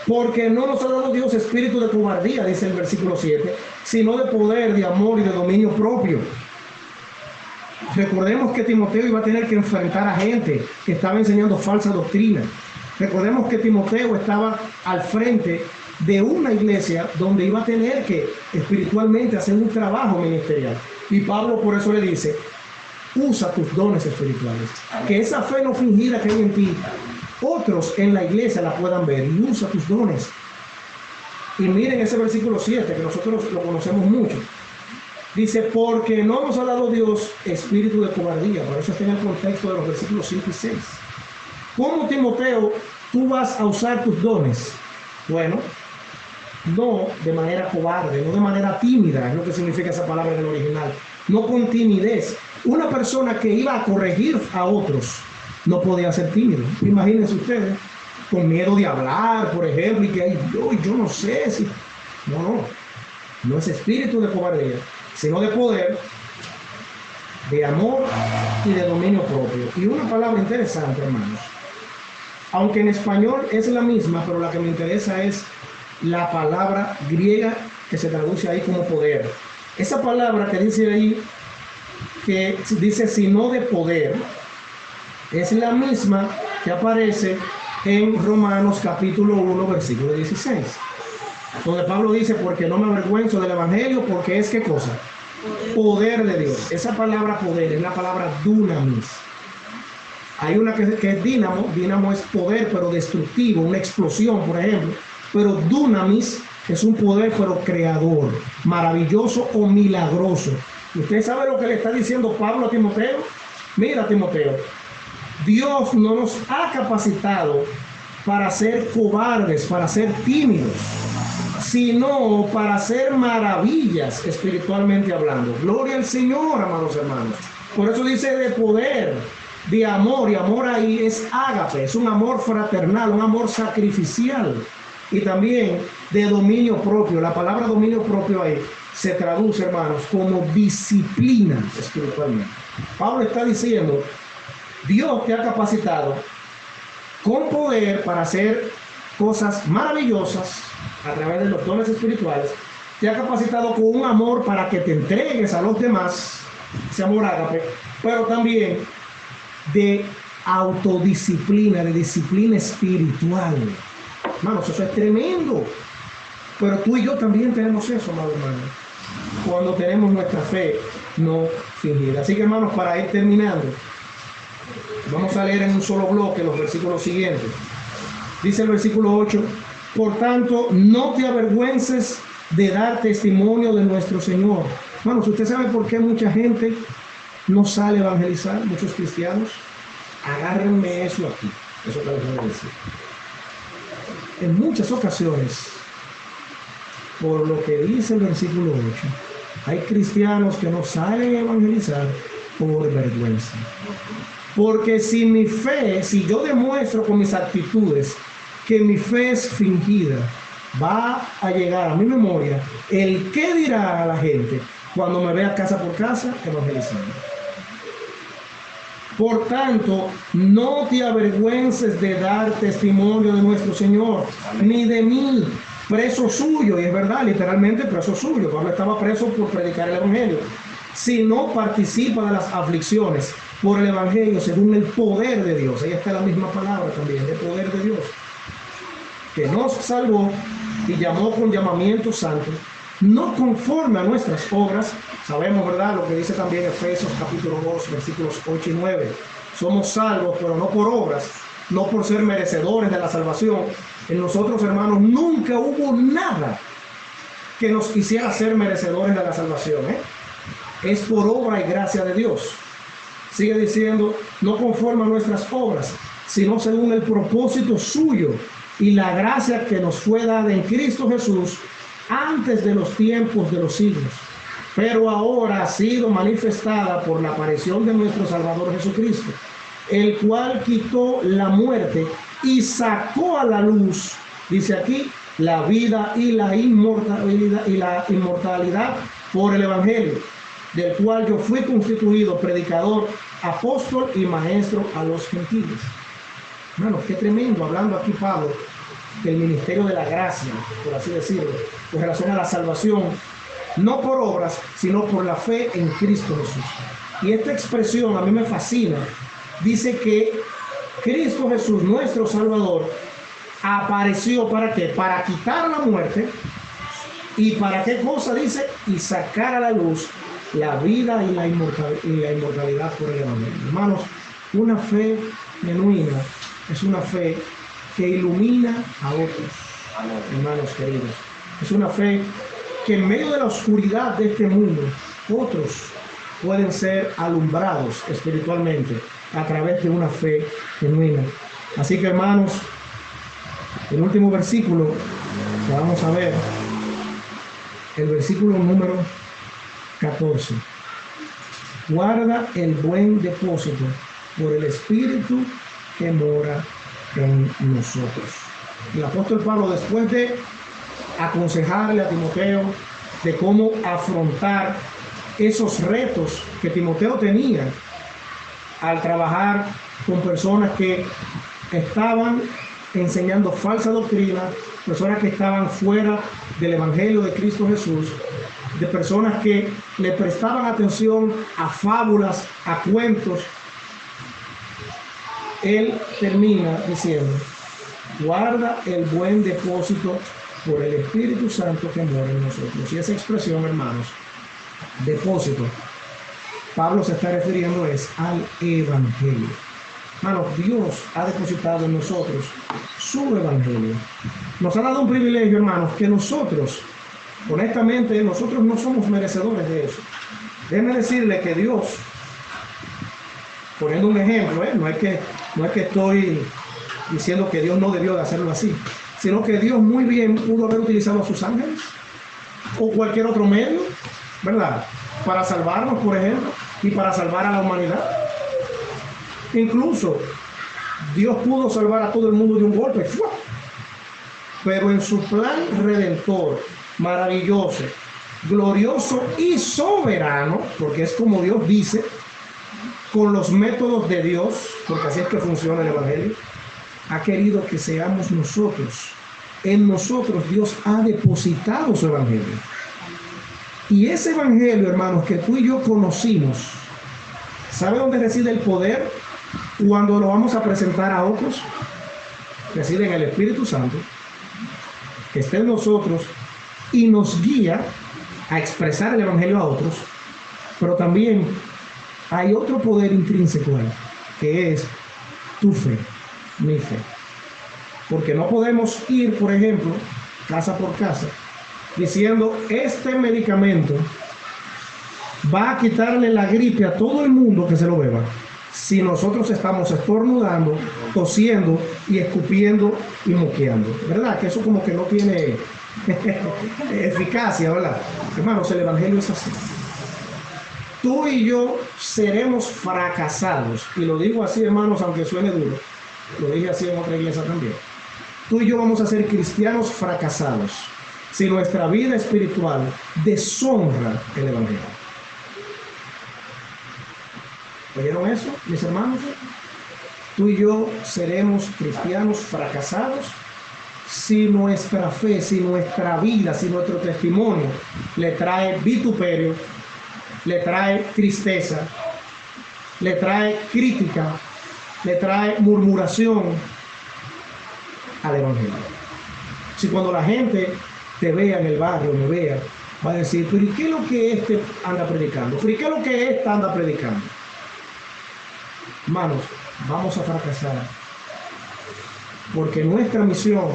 Porque no nos ha dado Dios espíritu de cobardía, dice el versículo 7, sino de poder, de amor y de dominio propio. Recordemos que Timoteo iba a tener que enfrentar a gente que estaba enseñando falsa doctrina. Recordemos que Timoteo estaba al frente de una iglesia donde iba a tener que espiritualmente hacer un trabajo ministerial. Y Pablo por eso le dice, usa tus dones espirituales. Que esa fe no fingida que hay en ti, otros en la iglesia la puedan ver, y usa tus dones. Y miren ese versículo 7, que nosotros lo conocemos mucho. Dice, porque no nos ha dado Dios espíritu de cobardía. Por eso está en el contexto de los versículos 5 y 6. ¿Cómo, Timoteo, tú vas a usar tus dones? Bueno, no de manera cobarde, no de manera tímida, es lo que significa esa palabra en el original. No con timidez. Una persona que iba a corregir a otros no podía ser tímido. Imagínense ustedes, con miedo de hablar, por ejemplo, y que yo no sé si... No es espíritu de cobardía, sino de poder, de amor y de dominio propio. Y una palabra interesante, hermanos, aunque en español es la misma, pero la que me interesa es la palabra griega que se traduce ahí como poder. Esa palabra que dice ahí, que dice sino de poder, es la misma que aparece en Romanos capítulo 1, versículo 16. Donde Pablo dice, porque no me avergüenzo del evangelio, porque es ¿qué cosa? Poder de Dios. Esa palabra poder es la palabra dunamis. Hay una que es dínamo. Dínamo es poder, pero destructivo, una explosión, por ejemplo. Pero dunamis es un poder, pero creador, maravilloso o milagroso. ¿Usted sabe lo que le está diciendo Pablo a Timoteo? Mira, Timoteo, Dios no nos ha capacitado para ser cobardes, para ser tímidos, sino para hacer maravillas espiritualmente hablando. Gloria al Señor, amados hermanos. Por eso dice de poder, de amor, y amor ahí es ágape, es un amor fraternal, un amor sacrificial, y también de dominio propio. La palabra dominio propio ahí se traduce, hermanos, como disciplina espiritualmente. Pablo está diciendo, Dios te ha capacitado con poder para hacer cosas maravillosas a través de los dones espirituales. Te ha capacitado con un amor para que te entregues a los demás, ese amor ágape, pero también de autodisciplina, de disciplina espiritual. Hermanos, eso es tremendo. Pero tú y yo también tenemos eso, amado hermano, cuando tenemos nuestra fe no fingida. Así que, hermanos, para ir terminando, vamos a leer en un solo bloque los versículos siguientes. Dice el versículo 8, por tanto, no te avergüences de dar testimonio de nuestro Señor. Hermanos, ¿usted sabe por qué mucha gente no sale a evangelizar? Muchos cristianos. Agárrenme eso aquí, eso que les voy a decir. En muchas ocasiones, por lo que dice el versículo 8, hay cristianos que no salen a evangelizar por vergüenza. Porque si mi fe, si yo demuestro con mis actitudes que mi fe es fingida, va a llegar a mi memoria el qué dirá a la gente cuando me vea casa por casa evangelizando. Por tanto, no te avergüences de dar testimonio de nuestro Señor, ni de mí, preso suyo, y es verdad, literalmente preso suyo. Pablo estaba preso por predicar el evangelio. Si no participa de las aflicciones por el evangelio según el poder de Dios. Ahí está la misma palabra también, de poder de Dios, que nos salvó y llamó con llamamiento santo, no conforme a nuestras obras. Sabemos, ¿verdad?, lo que dice también Efesios capítulo 2, versículos 8 y 9. Somos salvos, pero no por obras, no por ser merecedores de la salvación. En nosotros, hermanos, nunca hubo nada que nos hiciera ser merecedores de la salvación, ¿eh? Es por obra y gracia de Dios. Sigue diciendo, no conforme a nuestras obras, sino según el propósito suyo y la gracia que nos fue dada en Cristo Jesús antes de los tiempos de los siglos, pero ahora ha sido manifestada por la aparición de nuestro Salvador Jesucristo, el cual quitó la muerte y sacó a la luz, dice aquí, la vida y la inmortalidad por el Evangelio, del cual yo fui constituido predicador, apóstol y maestro a los gentiles. Hermanos, qué tremendo, hablando aquí Pablo del ministerio de la gracia, por así decirlo, con relación a la salvación, no por obras, sino por la fe en Cristo Jesús. Y esta expresión a mí me fascina. Dice que Cristo Jesús, nuestro Salvador, apareció ¿para qué? Para quitar la muerte. ¿Y para qué cosa? Dice, y sacar a la luz la vida y la inmortalidad por el Evangelio. Hermanos, una fe genuina es una fe que ilumina a otros, hermanos queridos. Es una fe que en medio de la oscuridad de este mundo, otros pueden ser alumbrados espiritualmente a través de una fe genuina. Así que, hermanos, el último versículo que vamos a ver, el versículo número 14. Guarda el buen depósito por el Espíritu que mora en nosotros. El apóstol Pablo, después de aconsejarle a Timoteo de cómo afrontar esos retos que Timoteo tenía al trabajar con personas que estaban enseñando falsa doctrina, personas que estaban fuera del Evangelio de Cristo Jesús, de personas que le prestaban atención a fábulas, a cuentos, él termina diciendo, guarda el buen depósito por el Espíritu Santo que mora en nosotros. Y esa expresión, hermanos, depósito, Pablo se está refiriendo es al Evangelio. Hermanos, Dios ha depositado en nosotros su Evangelio. Nos ha dado un privilegio, hermanos, que nosotros, honestamente, nosotros no somos merecedores de eso. Déjenme decirle que Dios, poniendo un ejemplo, no es que estoy diciendo que Dios no debió de hacerlo así, sino que Dios muy bien pudo haber utilizado a sus ángeles o cualquier otro medio, ¿verdad? Para salvarnos, por ejemplo, y para salvar a la humanidad. Incluso Dios pudo salvar a todo el mundo de un golpe, ¡fua! Pero en su plan redentor, maravilloso, glorioso y soberano, porque es como Dios dice, con los métodos de Dios, porque así es que funciona el Evangelio, ha querido que seamos nosotros. En nosotros Dios ha depositado su Evangelio. Y ese Evangelio, hermanos, que tú y yo conocimos, ¿sabe dónde reside el poder? Cuando lo vamos a presentar a otros, reside en el Espíritu Santo, que está en nosotros y nos guía a expresar el Evangelio a otros, pero también hay otro poder intrínseco ahí, que es tu fe, mi fe. Porque no podemos ir, por ejemplo, casa por casa, diciendo, este medicamento va a quitarle la gripe a todo el mundo que se lo beba, si nosotros estamos estornudando, tosiendo y escupiendo y moqueando. ¿Verdad? Que eso como que no tiene eficacia, ¿verdad? Hermanos, el Evangelio es así. Tú y yo seremos fracasados. Y lo digo así, hermanos, aunque suene duro. Lo dije así en otra iglesia también. Tú y yo vamos a ser cristianos fracasados si nuestra vida espiritual deshonra el Evangelio. ¿Oyeron eso, mis hermanos? Tú y yo seremos cristianos fracasados si nuestra fe, si nuestra vida, si nuestro testimonio le trae vituperio, le trae tristeza, le trae crítica, le trae murmuración al Evangelio. Si cuando la gente te vea en el barrio, me vea, va a decir, pero ¿y qué es lo que este anda predicando? ¿Pero y qué es lo que esta anda predicando? Hermanos, vamos a fracasar, porque nuestra misión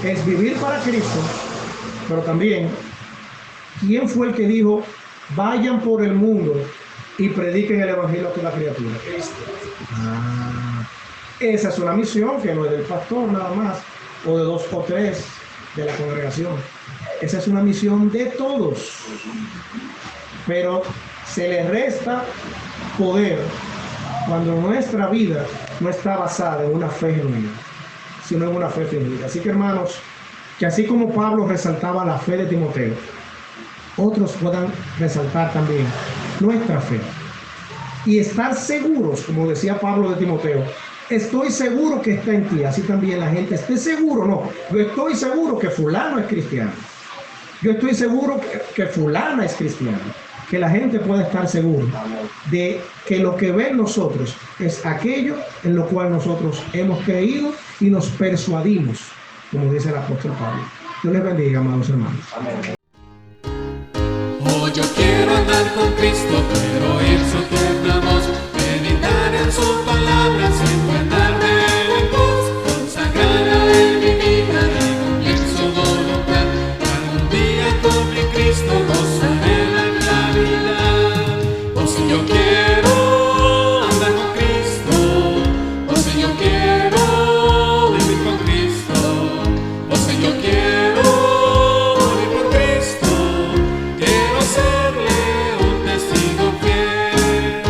es vivir para Cristo, pero también ¿quién fue el que dijo, vayan por el mundo y prediquen el evangelio a toda criatura? Esa es una misión que no es del pastor nada más, o de 2 o 3 de la congregación. Esa es una misión de todos. Pero se le resta poder cuando nuestra vida no está basada en una fe genuina, sino en una fe fingida. Así que, hermanos, que así como Pablo resaltaba la fe de Timoteo, otros puedan resaltar también nuestra fe y estar seguros, como decía Pablo de Timoteo, estoy seguro que está en ti. Así también la gente esté seguro, no, yo estoy seguro que fulano es cristiano, yo estoy seguro que fulana es cristiana. Que la gente pueda estar segura de que lo que ve en nosotros es aquello en lo cual nosotros hemos creído y nos persuadimos, como dice el apóstol Pablo. Dios les bendiga, amados hermanos. Amén. Oh, yo quiero andar con Cristo, quiero oír su tierna voz, meditar en su palabra, encuadrarme en paz, consagrar a Él mi vida y cumplir su voluntad. Algún día con mi Cristo gozaré la vida. Oh, si yo quiero andar con Cristo, oh, si yo quiero vivir con Cristo, oh, si yo quiero morir por Cristo, quiero serle un testigo fiel.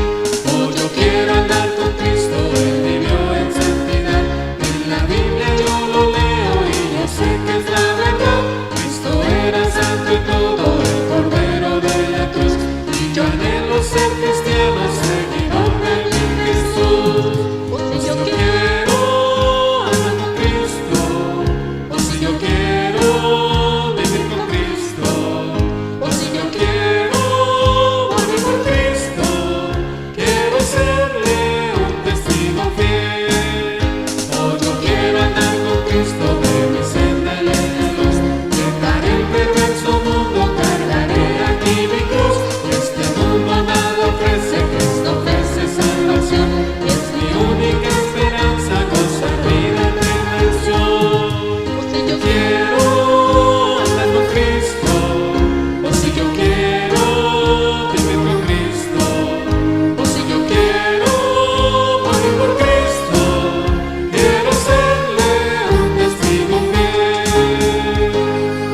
Oh, yo quiero andar con Cristo, Él vivió en santidad. En la Biblia yo lo leo y yo sé que es la verdad. Cristo era santo y todo, el Cordero de la cruz, y yo anhelo